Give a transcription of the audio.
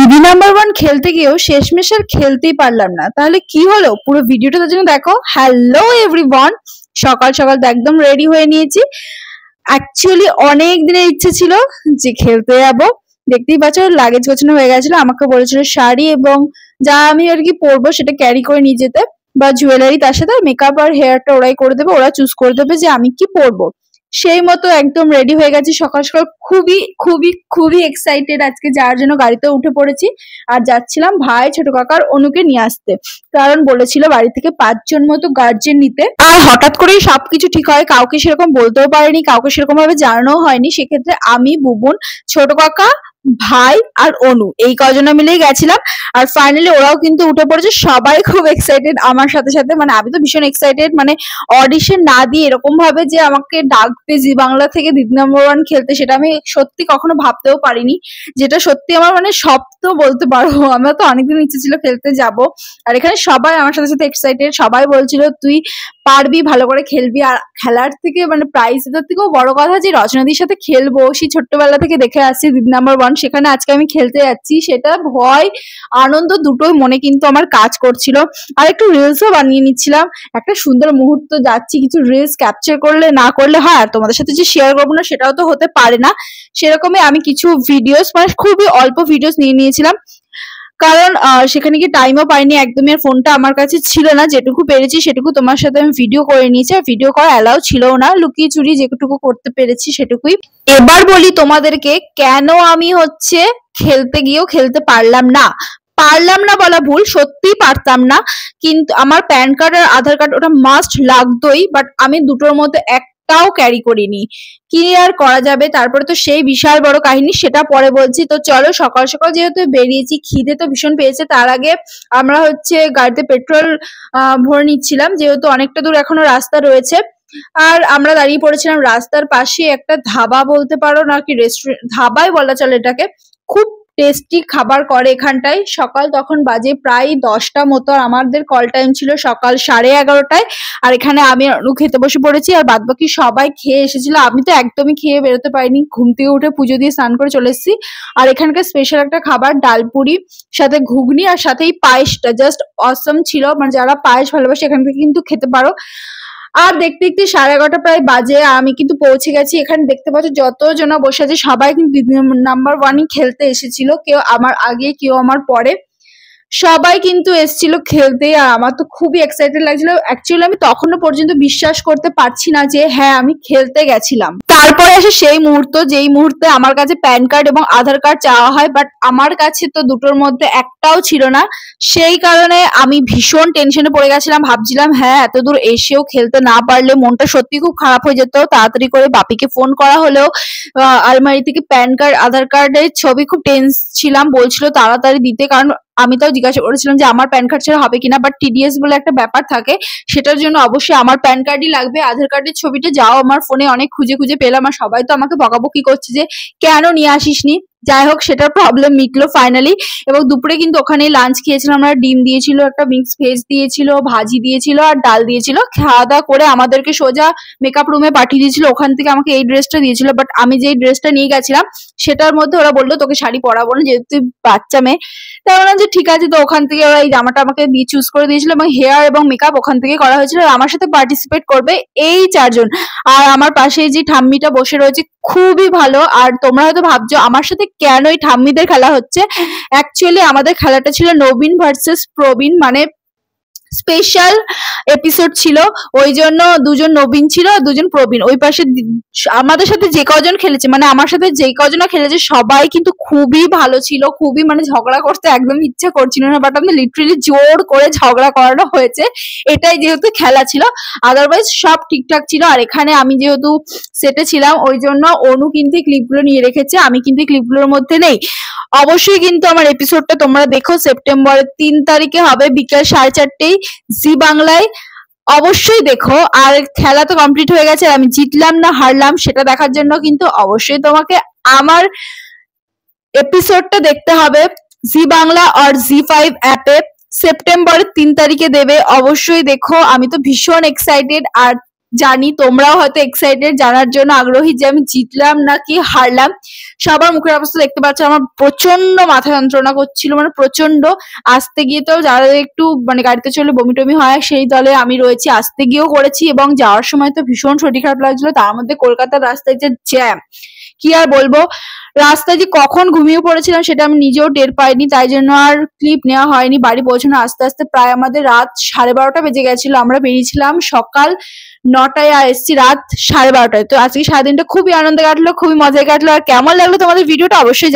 দিদি number one খেলতে গিয়েও শেষমেশ আর খেলতেই পারলাম না। তাহলে কি হলো পুরো ভিডিওটা তার জন্য দেখো। হ্যালো এভরিওয়ান, সকাল সকাল তো একদম রেডি হয়ে নিয়েছি। অ্যাকচুয়ালি অনেক দিনের ইচ্ছে ছিল যে খেলতে যাব। দেখতেই পাচ্ছ লাগেজ গোছানো হয়ে গেছিল, আমাকে বলেছিল শাড়ি এবং যা আমি আর কি পরবো সেটা ক্যারি করে নিয়ে যেতে, বা জুয়েলারি, তার সাথে মেকআপ আর হেয়ারটা ওরাই করে দেবে, ওরা চুজ করে দেবে যে আমি কি পরবো। সেই মতো একদম রেডি হয়ে গেছি সকাল সকাল। খুবই খুবই খুবই এক্সাইটেড আজকে যাওয়ার জন্য। গাড়িতে উঠে পড়েছি আর যাচ্ছিলাম ভাই, ছোট কাকার অনুকে নিয়ে আসতে, কারণ বলেছিল বাড়ি থেকে 5 জন মতো গার্জেন নিতে। আর হঠাৎ করেই সবকিছু ঠিক হয়, কাউকে সেরকম বলতেও পারেনি, কাউকে সেরকম ভাবে জানানোও হয়নি। সেক্ষেত্রে আমি, বুবুন, ছোট কাকা, ভাই আর অনু, এই কজনে মিলেই গেছিলাম। আর ফাইনালি ওরাও কিন্তু উঠে পড়েছে, সবাই খুব এক্সাইটেড আমার সাথে সাথে। মানে আমি তো ভীষণ এক্সাইটেড, মানে অডিশন না দিয়ে এরকম ভাবে যে আমাকে ডাকবে জি বাংলা থেকে দিদি নাম্বার ওয়ান খেলতে, সেটা আমি সত্যি কখনো ভাবতেও পারিনি। যেটা সত্যি আমার মানে স্বপ্ন বলতে পারো। আমার তো অনেকদিন ইচ্ছে ছিল খেলতে যাব। আর এখানে সবাই আমার সাথে সাথে এক্সাইটেড, সবাই বলছিল তুই পারবি, ভালো করে খেলবি। আর খেলার থেকে মানে প্রাইজ এটার থেকেও বড় কথা যে রচনাদির সাথে খেলবো, সেই ছোট্টবেলা থেকে দেখে আসছি দিদি নাম্বার ওয়ান, সেখানে আজকে আমি খেলতে যাচ্ছি। সেটা ভয় আনন্দ দুটোই মনে কিন্তু আমার কাজ করছিল। আর একটু রিলসও বানিয়ে নিচ্ছিলাম। একটা সুন্দর মুহূর্ত যাচ্ছি, কিছু রিলস ক্যাপচার করলে না করলে হয়, আর তোমাদের সাথে যে শেয়ার করবো না সেটাও তো হতে পারে না। সেরকমই আমি কিছু ভিডিওস, মানে খুবই অল্প ভিডিওস নিয়ে নিয়েছিলাম, কারণ সেখানে কি টাইমও পাইনি একদমই। আর ফোনটা আমার কাছে ছিল না, যেটুকু পেরেছি সেটুকু তোমার সাথে আমি ভিডিও করে নিয়েছি। আর ভিডিও করা অ্যালাউ ছিল না, লুকিয়ে চুরি যেটুকু করতে পেরেছি সেটুকুই। এবার বলি তোমাদেরকে কেন আমি খেলতে গিয়েও খেলতে পারলাম না। পারলাম না বলা ভুল, সত্যিই পারতাম না। কিন্তু আমার প্যান কার্ড আর আধার কার্ড ওটা মাস্ট লাগতোই, বাট আমি দুটোর মধ্যে একটাও ক্যারি করিনি। কি আর করা যাবে। তারপরে তো সেই বিশাল বড় কাহিনী, সেটা পরে বলছি। তো চলো, সকাল সকাল যেহেতু বেরিয়েছি, খিদে তো ভীষণ পেয়েছে। তার আগে আমরা গাড়িতে পেট্রোল ভরে নিচ্ছিলাম, যেহেতু অনেকটা দূর এখনো রাস্তা রয়েছে। আর আমরা দাঁড়িয়ে পড়েছিলাম রাস্তার পাশে একটা ধাবা বলতে পারো, নাকি রেস্টুরেন্ট, ধাবাই বলা চলে এটাকে। খুব টেস্টি খাবার করে এখানটায়। সকাল তখন বাজে প্রায় 10টা মতো, আর আমাদের কল টাইম ছিল সকাল 11:30টায়। আর এখানে আমি খেতে বসে পড়েছি, আর বাদবাকি সবাই খেয়ে এসেছিল। আমি তো একদমই খেয়ে বেরোতে পারিনি, ঘুম থেকে উঠে পুজো দিয়ে স্নান করে চলে এসেছি। আর এখানকার স্পেশাল একটা খাবার ডালপুরি, সাথে ঘুগনি, আর সাথেই পায়েসটা জাস্ট অসম ছিল। মানে যারা পায়েস ভালোবাসে এখান থেকে কিন্তু খেতে পারো। আর দেখতে দেখতে 11:30 প্রায় বাজে, আমি কিন্তু পৌঁছে গেছি। এখানে দেখতে পাচ্ছ যতজন বসে আছে সবাই কিন্তু দিদি নাম্বার ওয়ানই খেলতে এসেছিল, কেউ আমার আগে কেউ আমার পরে, সবাই কিন্তু এসেছিল খেলতে। আর আমার তো খুবই এক্সাইটেড লাগছিল। অ্যাকচুয়ালি আমি তখনো পর্যন্ত বিশ্বাস করতে পারছি না যে হ্যাঁ আমি খেলতে গেছিলাম। তারপরে আসে সেই মুহূর্ত, যেই মুহূর্তে আমার কাছে প্যান কার্ড এবং আধার কার্ড চাওয়া হয়, বাট আমার কাছে তো দুটোর মধ্যে একটাও ছিল না। সেই কারণে আমি ভীষণ টেনশনে পড়ে গেছিলাম। ভাবছিলাম হ্যাঁ এত দূর এসেও খেলতে না পারলে মনটা সত্যি খুব খারাপ হয়ে যেত। তাড়াতাড়ি করে বাপিকে ফোন করা হলেও আলমারি থেকে প্যান কার্ড, আধার কার্ডের ছবি, খুব টেন্স ছিলাম। বলছিল তাড়াতাড়ি দিতে, কারণ আমি তাও জিজ্ঞাসা করেছিলাম যে আমার প্যান কার্ড ছাড়া হবে কিনা, বাট টিডিএস বলে একটা ব্যাপার থাকে, সেটার জন্য অবশ্যই আমার প্যান কার্ডই লাগবে। আধার কার্ডের ছবিটা যাও আমার ফোনে অনেক খুঁজে খুঁজে পেলাম, আর সবাই তো আমাকে বকাবকি করছে যে কেন নিয়ে আসিসনি। যাই হোক, সেটার প্রবলেম মিটলো ফাইনালি। এবং দুপুরে কিন্তু ওখানেই লাঞ্চ খেয়েছিলাম আমরা। ডিম দিয়েছিল, একটা মিক্স ভেজ দিয়েছিল, ভাজি দিয়েছিল, আর ডাল দিয়েছিল। খাওয়া দাওয়া করে আমাদেরকে সোজা মেকআপ রুমে পাঠিয়ে দিয়েছিল। ওখান থেকে আমাকে এই ড্রেসটা দিয়েছিল, বাট আমি যে ড্রেসটা নিয়ে গেছিলাম সেটার মধ্যে ওরা বললো তোকে শাড়ি পরাবো না, যেহেতু তুই বাচ্চা মেয়ে। তাই বললাম যে ঠিক আছে। তো ওখান থেকে ওরা এই জামাটা আমাকে দিয়ে চুজ করে দিয়েছিল, এবং হেয়ার এবং মেকআপ ওখান থেকে করা হয়েছিল। আর আমার সাথে পার্টিসিপেট করবে এই 4 জন। আর আমার পাশে যে ঠাম্মিটা বসে রয়েছে, খুবই ভালো। আর তোমরা হয়তো ভাবছো আমার সাথে কেন এই ঠাম্মিদের খেলা হচ্ছে। অ্যাকচুয়ালি আমাদের খেলাটা ছিল নবীন ভার্সেস প্রবীণ, মানে স্পেশাল এপিসোড ছিল। ওই জন্য 2জন নবীন ছিল আর 2জন প্রবীণ। ওই পাশে আমাদের সাথে যে কজন খেলেছে, মানে আমার সাথে যে কজন খেলেছে সবাই কিন্তু খুবই ভালো ছিল। খুবই মানে ঝগড়া করতে একদম ইচ্ছা করছিল না, বাট আমাদের লিটারেলি জোর করে ঝগড়া করানো হয়েছে, এটাই যেহেতু খেলা ছিল। আদারওয়াইজ সব ঠিকঠাক ছিল। আর এখানে আমি যেহেতু সেটে ছিলাম, ওই জন্য অনু কিন্তু ক্লিপগুলো নিয়ে রেখেছে, আমি কিন্তু ক্লিপগুলোর মধ্যে নেই। অবশ্যই কিন্তু আমার এপিসোডটা তোমরা দেখো, সেপ্টেম্বরের 3 তারিখে হবে বিকেল 4:30টায় জি বাংলায়। অবশ্যই দেখো। আর খেলা তো কমপ্লিট হয়ে গেছে, আমি জিতলাম না হারলাম সেটা দেখার জন্য কিন্তু অবশ্যই তোমাকে আমার এপিসোডটা দেখতে হবে জি বাংলা আর জি5 অ্যাপে। সেপ্টেম্বরের 3 তারিখে দেবে, অবশ্যই দেখো। আমি তো ভীষণ এক্সাইটেড। আর জানি তোমরাও হয়তো এক্সাইটেড জানার জন্য, আগ্রহী যে আমি জিতলাম নাকি হারলাম। সবার মুখের অবস্থা দেখতে পাচ্ছ, আমার প্রচন্ড মাথা যন্ত্রণা করছিল, মানে প্রচন্ড। আসতে গিয়ে তো যারা একটু মানে গাড়িতে চলে বমি টমি হয় সেই দলে আমি রয়েছি, আসতে গিয়েও করেছি এবং যাওয়ার সময় তো ভীষণ শরীর খারাপ লাগছিল। তার মধ্যে কলকাতার রাস্তায় যে জ্যাম, কি আর বলবো। রাস্তায় যে কখন ঘুমিয়ে পড়েছিলাম সেটা আমি নিজেও টের পাইনি, তাই জন্য আর ক্লিপ নেওয়া হয়নি। বাড়ি পৌঁছানো আস্তে আস্তে প্রায় আমাদের রাত 12:30 বেজে গেছিল। আমরা বেরিয়েছিলাম সকাল 9টায় আর এসেছি রাত 12:30টায়। তো আজকে সারাদিনটা খুবই আনন্দে কাটলো, খুবই মজায় কাটলো। আর কেমন লাগলো তোমাদের ভিডিওটা অবশ্যই